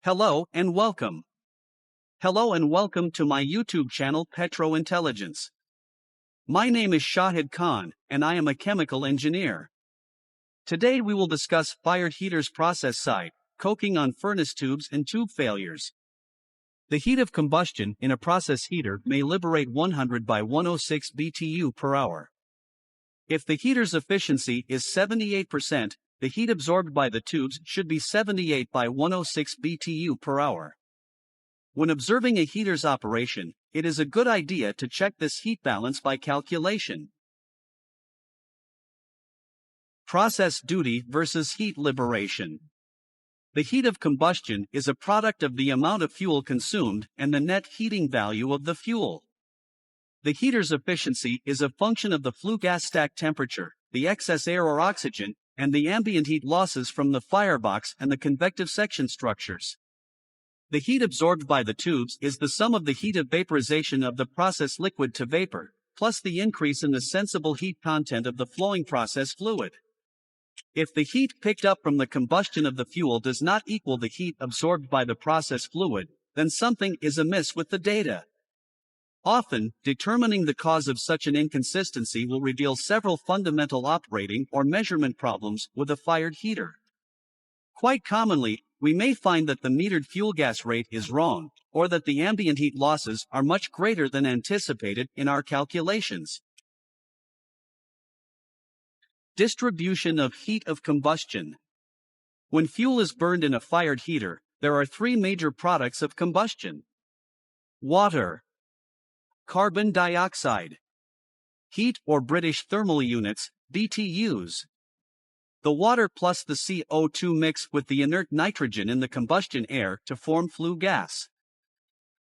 Hello and welcome. Hello and welcome to my YouTube channel Petro Intelligence. My name is Shahid Khan, and I am a chemical engineer. Today we will discuss fired heaters process side, coking on furnace tubes and tube failures. The heat of combustion in a process heater may liberate 100 by 106 BTU per hour. If the heater's efficiency is 78%, the heat absorbed by the tubes should be 78 by 106 BTU per hour. When observing a heater's operation, it is a good idea to check this heat balance by calculation. Process duty versus heat liberation. The heat of combustion is a product of the amount of fuel consumed and the net heating value of the fuel. The heater's efficiency is a function of the flue gas stack temperature, the excess air or oxygen, and the ambient heat losses from the firebox and the convective section structures. The heat absorbed by the tubes is the sum of the heat of vaporization of the process liquid to vapor, plus the increase in the sensible heat content of the flowing process fluid. If the heat picked up from the combustion of the fuel does not equal the heat absorbed by the process fluid, then something is amiss with the data. Often, determining the cause of such an inconsistency will reveal several fundamental operating or measurement problems with a fired heater. Quite commonly, we may find that the metered fuel gas rate is wrong, or that the ambient heat losses are much greater than anticipated in our calculations. Distribution of heat of combustion. When fuel is burned in a fired heater, there are three major products of combustion: water, carbon dioxide, heat or British thermal units, BTUs. The water plus the CO2 mix with the inert nitrogen in the combustion air to form flue gas.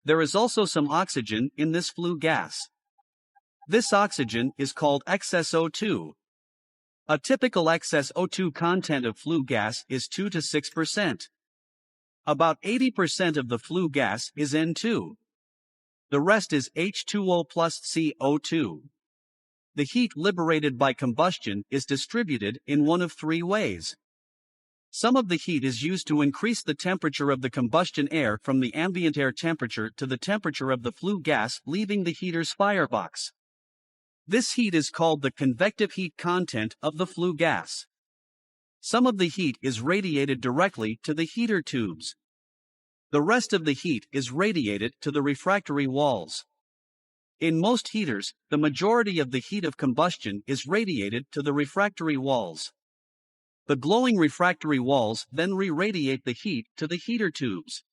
There is also some oxygen in this flue gas. This oxygen is called excess O2. A typical excess O2 content of flue gas is 2 to 6%. About 80% of the flue gas is N2. The rest is H2O plus CO2. The heat liberated by combustion is distributed in one of three ways. Some of the heat is used to increase the temperature of the combustion air from the ambient air temperature to the temperature of the flue gas leaving the heater's firebox. This heat is called the convective heat content of the flue gas. Some of the heat is radiated directly to the heater tubes. The rest of the heat is radiated to the refractory walls. In most heaters, the majority of the heat of combustion is radiated to the refractory walls. The glowing refractory walls then re-radiate the heat to the heater tubes.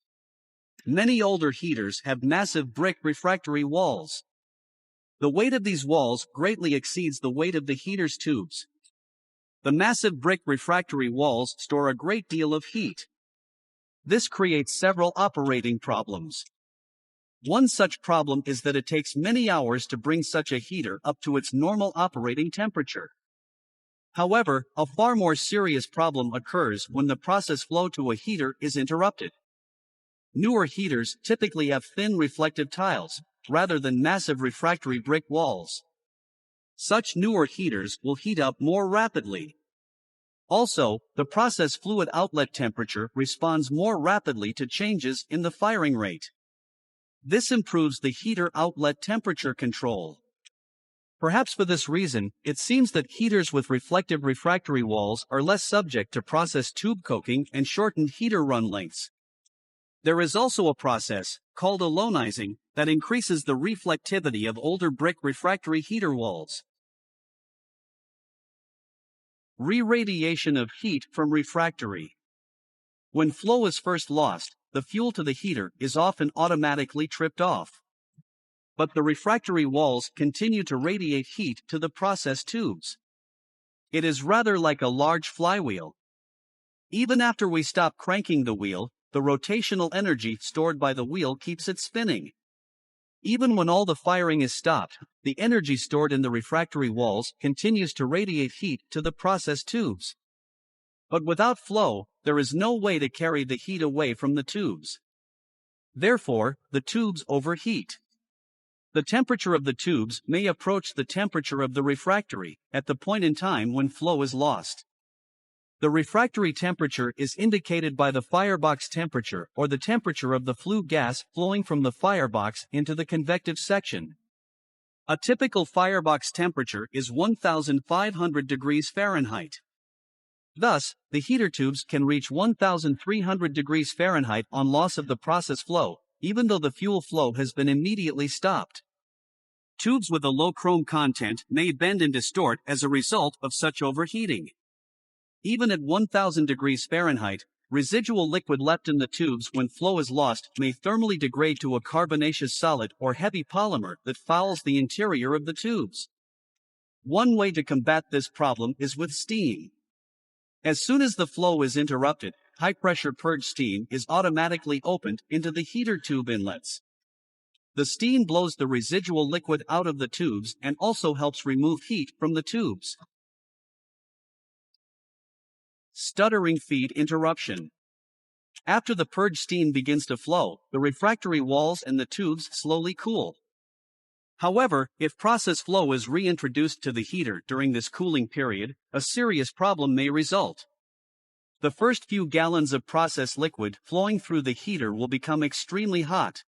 Many older heaters have massive brick refractory walls. The weight of these walls greatly exceeds the weight of the heater's tubes. The massive brick refractory walls store a great deal of heat. This creates several operating problems. One such problem is that it takes many hours to bring such a heater up to its normal operating temperature. However, a far more serious problem occurs when the process flow to a heater is interrupted. Newer heaters typically have thin reflective tiles, rather than massive refractory brick walls. Such newer heaters will heat up more rapidly. Also, the process fluid outlet temperature responds more rapidly to changes in the firing rate. This improves the heater outlet temperature control. Perhaps for this reason, it seems that heaters with reflective refractory walls are less subject to process tube coking and shortened heater run lengths. There is also a process, called alonizing, that increases the reflectivity of older brick refractory heater walls. Re-radiation of heat from refractory. When flow is first lost, the fuel to the heater is often automatically tripped off. But the refractory walls continue to radiate heat to the process tubes. It is rather like a large flywheel. Even after we stop cranking the wheel, the rotational energy stored by the wheel keeps it spinning. Even when all the firing is stopped, the energy stored in the refractory walls continues to radiate heat to the process tubes. But without flow, there is no way to carry the heat away from the tubes. Therefore, the tubes overheat. The temperature of the tubes may approach the temperature of the refractory at the point in time when flow is lost. The refractory temperature is indicated by the firebox temperature or the temperature of the flue gas flowing from the firebox into the convective section. A typical firebox temperature is 1500 degrees Fahrenheit. Thus, the heater tubes can reach 1300 degrees Fahrenheit on loss of the process flow, even though the fuel flow has been immediately stopped. Tubes with a low chrome content may bend and distort as a result of such overheating. Even at 1000 degrees Fahrenheit, residual liquid left in the tubes when flow is lost may thermally degrade to a carbonaceous solid or heavy polymer that fouls the interior of the tubes. One way to combat this problem is with steam. As soon as the flow is interrupted, high-pressure purge steam is automatically opened into the heater tube inlets. The steam blows the residual liquid out of the tubes and also helps remove heat from the tubes. Stuttering feed interruption. After the purge steam begins to flow, the refractory walls and the tubes slowly cool. However, if process flow is reintroduced to the heater during this cooling period, a serious problem may result. The first few gallons of process liquid flowing through the heater will become extremely hot.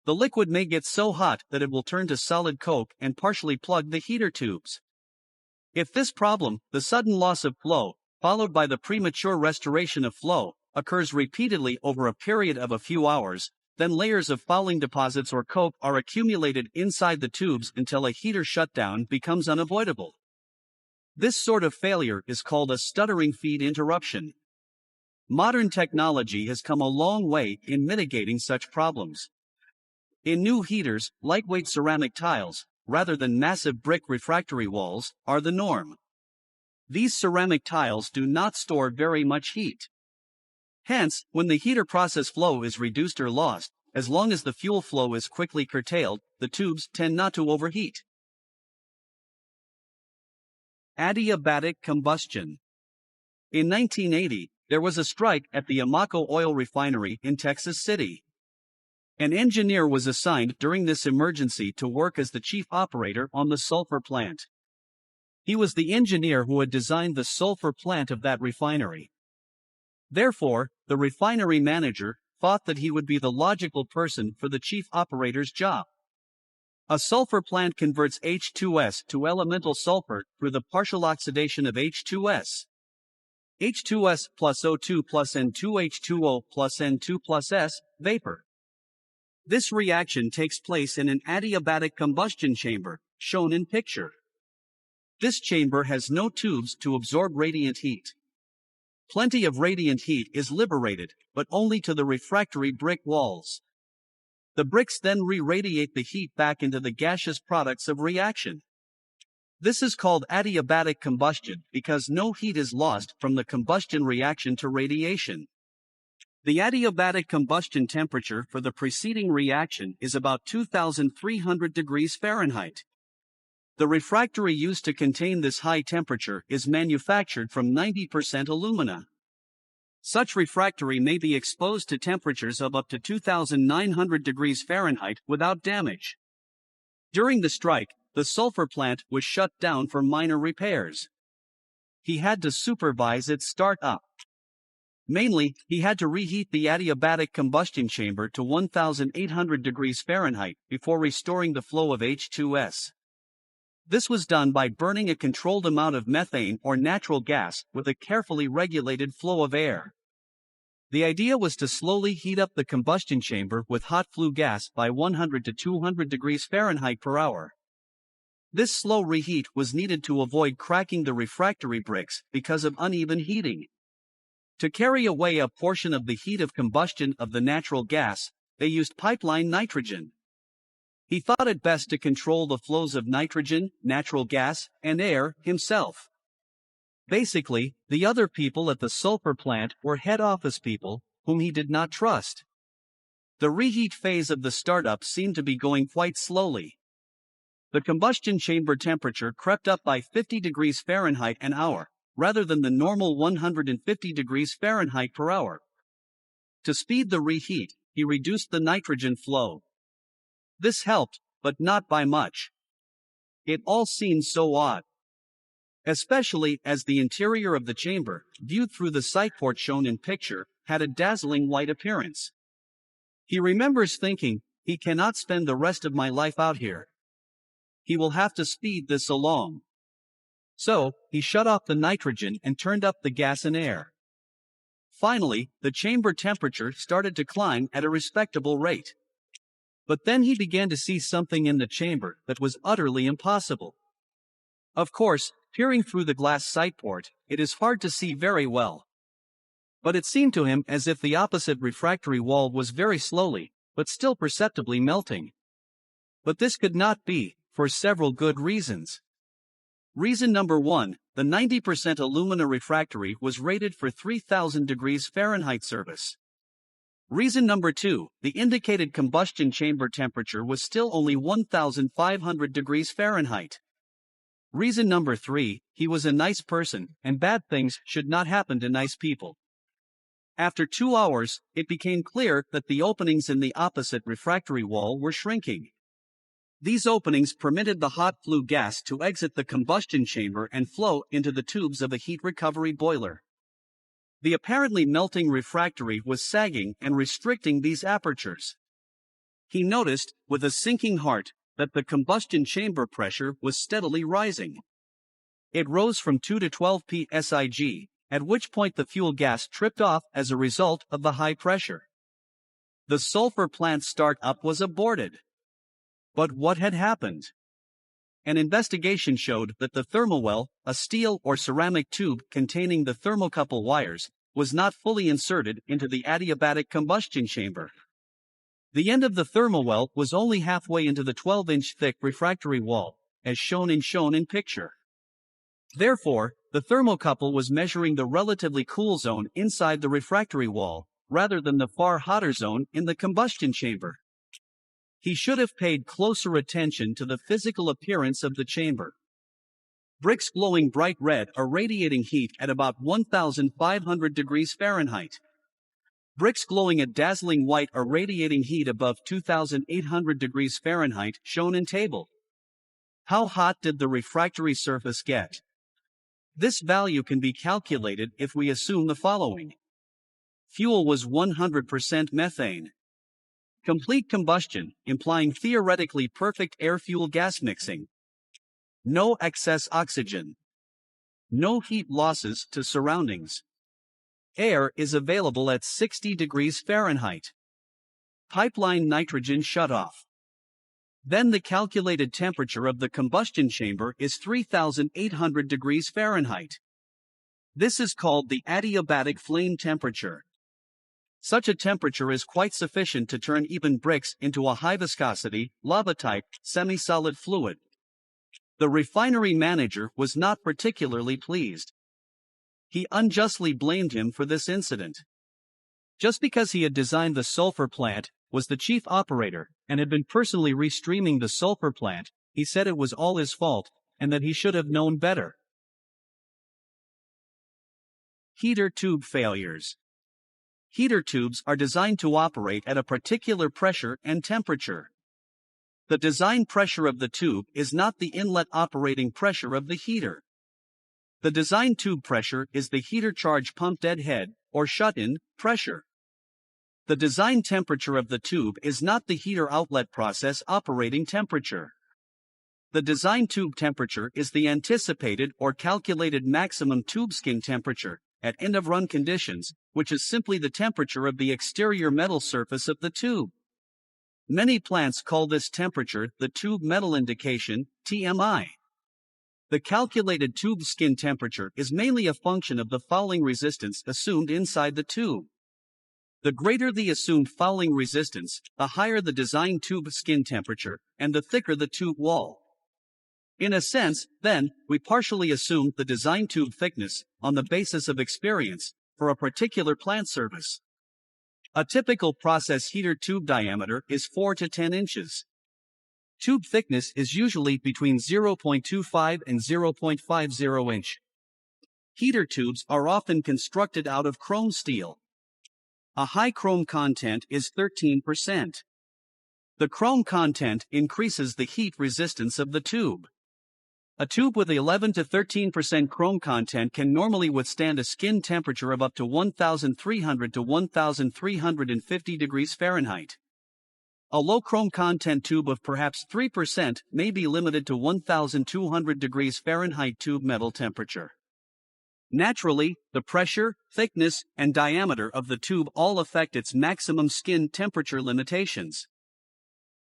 The liquid may get so hot that it will turn to solid coke and partially plug the heater tubes. If this problem, the sudden loss of flow, followed by the premature restoration of flow, occurs repeatedly over a period of a few hours, then layers of fouling deposits or coke are accumulated inside the tubes until a heater shutdown becomes unavoidable. This sort of failure is called a stuttering feed interruption. Modern technology has come a long way in mitigating such problems. In new heaters, lightweight ceramic tiles, rather than massive brick refractory walls, are the norm. These ceramic tiles do not store very much heat. Hence, when the heater process flow is reduced or lost, as long as the fuel flow is quickly curtailed, the tubes tend not to overheat. Adiabatic combustion. In 1980, there was a strike at the Amoco oil refinery in Texas City. An engineer was assigned during this emergency to work as the chief operator on the sulfur plant. He was the engineer who had designed the sulfur plant of that refinery. Therefore, the refinery manager thought that he would be the logical person for the chief operator's job. A sulfur plant converts H2S to elemental sulfur through the partial oxidation of H2S. H2S plus O2 plus N2H2O plus N2 plus S, vapor. This reaction takes place in an adiabatic combustion chamber, shown in picture. This chamber has no tubes to absorb radiant heat. Plenty of radiant heat is liberated, but only to the refractory brick walls. The bricks then re-radiate the heat back into the gaseous products of reaction. This is called adiabatic combustion because no heat is lost from the combustion reaction to radiation. The adiabatic combustion temperature for the preceding reaction is about 2300 degrees Fahrenheit. The refractory used to contain this high temperature is manufactured from 90% alumina. Such refractory may be exposed to temperatures of up to 2900 degrees Fahrenheit without damage. During the strike, the sulfur plant was shut down for minor repairs. He had to supervise its start-up. Mainly, he had to reheat the adiabatic combustion chamber to 1800 degrees Fahrenheit before restoring the flow of H2S. This was done by burning a controlled amount of methane or natural gas with a carefully regulated flow of air. The idea was to slowly heat up the combustion chamber with hot flue gas by 100 to 200 degrees Fahrenheit per hour. This slow reheat was needed to avoid cracking the refractory bricks because of uneven heating. To carry away a portion of the heat of combustion of the natural gas, they used pipeline nitrogen. He thought it best to control the flows of nitrogen, natural gas, and air himself. Basically, the other people at the sulfur plant were head office people, whom he did not trust. The reheat phase of the startup seemed to be going quite slowly. The combustion chamber temperature crept up by 50 degrees Fahrenheit an hour, rather than the normal 150 degrees Fahrenheit per hour. To speed the reheat, he reduced the nitrogen flow. This helped, but not by much. It all seemed so odd. especially as the interior of the chamber, viewed through the sight port shown in picture, had a dazzling white appearance. He remembers thinking, "He cannot spend the rest of my life out here. He will have to speed this along." So, he shut off the nitrogen and turned up the gas and air. Finally, the chamber temperature started to climb at a respectable rate. But then he began to see something in the chamber that was utterly impossible. Of course, peering through the glass sight port, it is hard to see very well. But it seemed to him as if the opposite refractory wall was very slowly, but still perceptibly melting. But this could not be, for several good reasons. Reason number 1, the 90% alumina refractory was rated for 3000 degrees Fahrenheit service. Reason number 2, the indicated combustion chamber temperature was still only 1500 degrees Fahrenheit. Reason number 3, he was a nice person, and bad things should not happen to nice people. After 2 hours, it became clear that the openings in the opposite refractory wall were shrinking. These openings permitted the hot flue gas to exit the combustion chamber and flow into the tubes of a heat recovery boiler. The apparently melting refractory was sagging and restricting these apertures. He noticed, with a sinking heart, that the combustion chamber pressure was steadily rising. It rose from 2 to 12 psig, at which point the fuel gas tripped off as a result of the high pressure. The sulfur plant start-up was aborted. But what had happened? An investigation showed that the thermowell, a steel or ceramic tube containing the thermocouple wires, was not fully inserted into the adiabatic combustion chamber. The end of the thermowell was only halfway into the 12-inch thick refractory wall, as shown in picture. Therefore, the thermocouple was measuring the relatively cool zone inside the refractory wall, rather than the far hotter zone in the combustion chamber. He should have paid closer attention to the physical appearance of the chamber. Bricks glowing bright red are radiating heat at about 1500 degrees Fahrenheit. Bricks glowing a dazzling white are radiating heat above 2800 degrees Fahrenheit, shown in table. How hot did the refractory surface get? This value can be calculated if we assume the following. Fuel was 100% methane. Complete combustion, implying theoretically perfect air-fuel gas mixing. No excess oxygen. No heat losses to surroundings. Air is available at 60 degrees Fahrenheit. Pipeline nitrogen shutoff. Then the calculated temperature of the combustion chamber is 3800 degrees Fahrenheit. This is called the adiabatic flame temperature. Such a temperature is quite sufficient to turn even bricks into a high-viscosity, lava-type, semi-solid fluid. The refinery manager was not particularly pleased. He unjustly blamed him for this incident. Just because he had designed the sulfur plant, was the chief operator, and had been personally restreaming the sulfur plant, he said it was all his fault, and that he should have known better. Heater tube failures. Heater tubes are designed to operate at a particular pressure and temperature. The design pressure of the tube is not the inlet operating pressure of the heater. The design tube pressure is the heater charge pump deadhead, or shut-in, pressure. The design temperature of the tube is not the heater outlet process operating temperature. The design tube temperature is the anticipated or calculated maximum tube skin temperature, at end-of-run conditions, which is simply the temperature of the exterior metal surface of the tube. Many plants call this temperature the tube metal indication, TMI. The calculated tube skin temperature is mainly a function of the fouling resistance assumed inside the tube. The greater the assumed fouling resistance, the higher the design tube skin temperature, and the thicker the tube wall. In a sense, then, we partially assume the design tube thickness, on the basis of experience, for a particular plant surface. A typical process heater tube diameter is 4 to 10 inches. Tube thickness is usually between 0.25 and 0.50 inch. Heater tubes are often constructed out of chrome steel. A high chrome content is 13%. The chrome content increases the heat resistance of the tube. A tube with 11 to 13% chrome content can normally withstand a skin temperature of up to 1300 to 1350 degrees Fahrenheit. A low chrome content tube of perhaps 3% may be limited to 1200 degrees Fahrenheit tube metal temperature. Naturally, the pressure, thickness, and diameter of the tube all affect its maximum skin temperature limitations.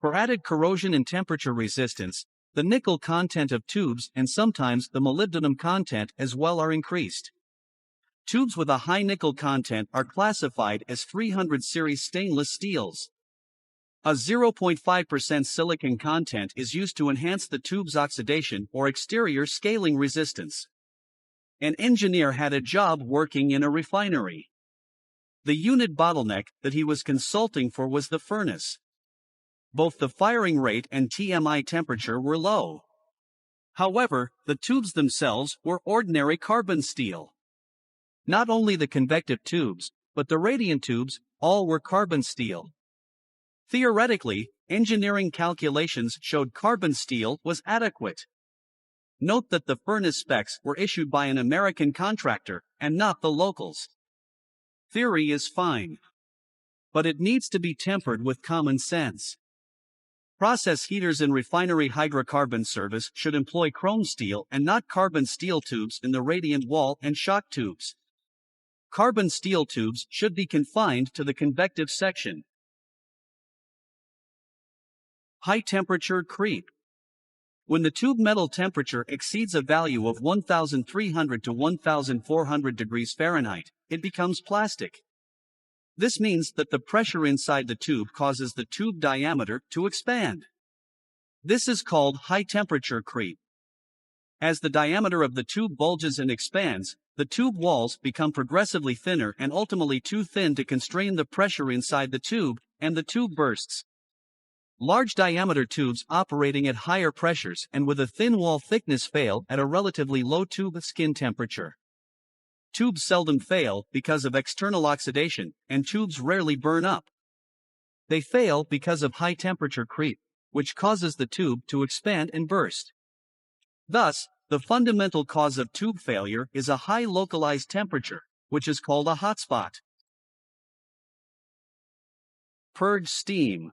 For added corrosion and temperature resistance, the nickel content of tubes and sometimes the molybdenum content as well are increased. Tubes with a high nickel content are classified as 300 series stainless steels. A 0.5% silicon content is used to enhance the tube's oxidation or exterior scaling resistance. An engineer had a job working in a refinery. The unit bottleneck that he was consulting for was the furnace. Both the firing rate and TMI temperature were low. However, the tubes themselves were ordinary carbon steel. Not only the convective tubes, but the radiant tubes, all were carbon steel. Theoretically, engineering calculations showed carbon steel was adequate. Note that the furnace specs were issued by an American contractor, and not the locals. Theory is fine, but it needs to be tempered with common sense. Process heaters in refinery hydrocarbon service should employ chrome steel and not carbon steel tubes in the radiant wall and shock tubes. Carbon steel tubes should be confined to the convective section. High temperature creep. When the tube metal temperature exceeds a value of 1300 to 1400 degrees Fahrenheit, it becomes plastic. This means that the pressure inside the tube causes the tube diameter to expand. This is called high temperature creep. As the diameter of the tube bulges and expands, the tube walls become progressively thinner and ultimately too thin to constrain the pressure inside the tube, and the tube bursts. Large diameter tubes operating at higher pressures and with a thin wall thickness fail at a relatively low tube skin temperature. Tubes seldom fail because of external oxidation, and tubes rarely burn up. They fail because of high temperature creep, which causes the tube to expand and burst. Thus, the fundamental cause of tube failure is a high localized temperature, which is called a hotspot. Purge steam.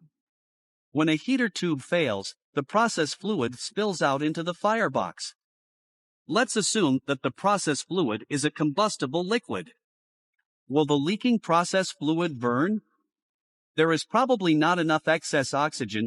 When a heater tube fails, the process fluid spills out into the firebox. Let's assume that the process fluid is a combustible liquid. Will the leaking process fluid burn? There is probably not enough excess oxygen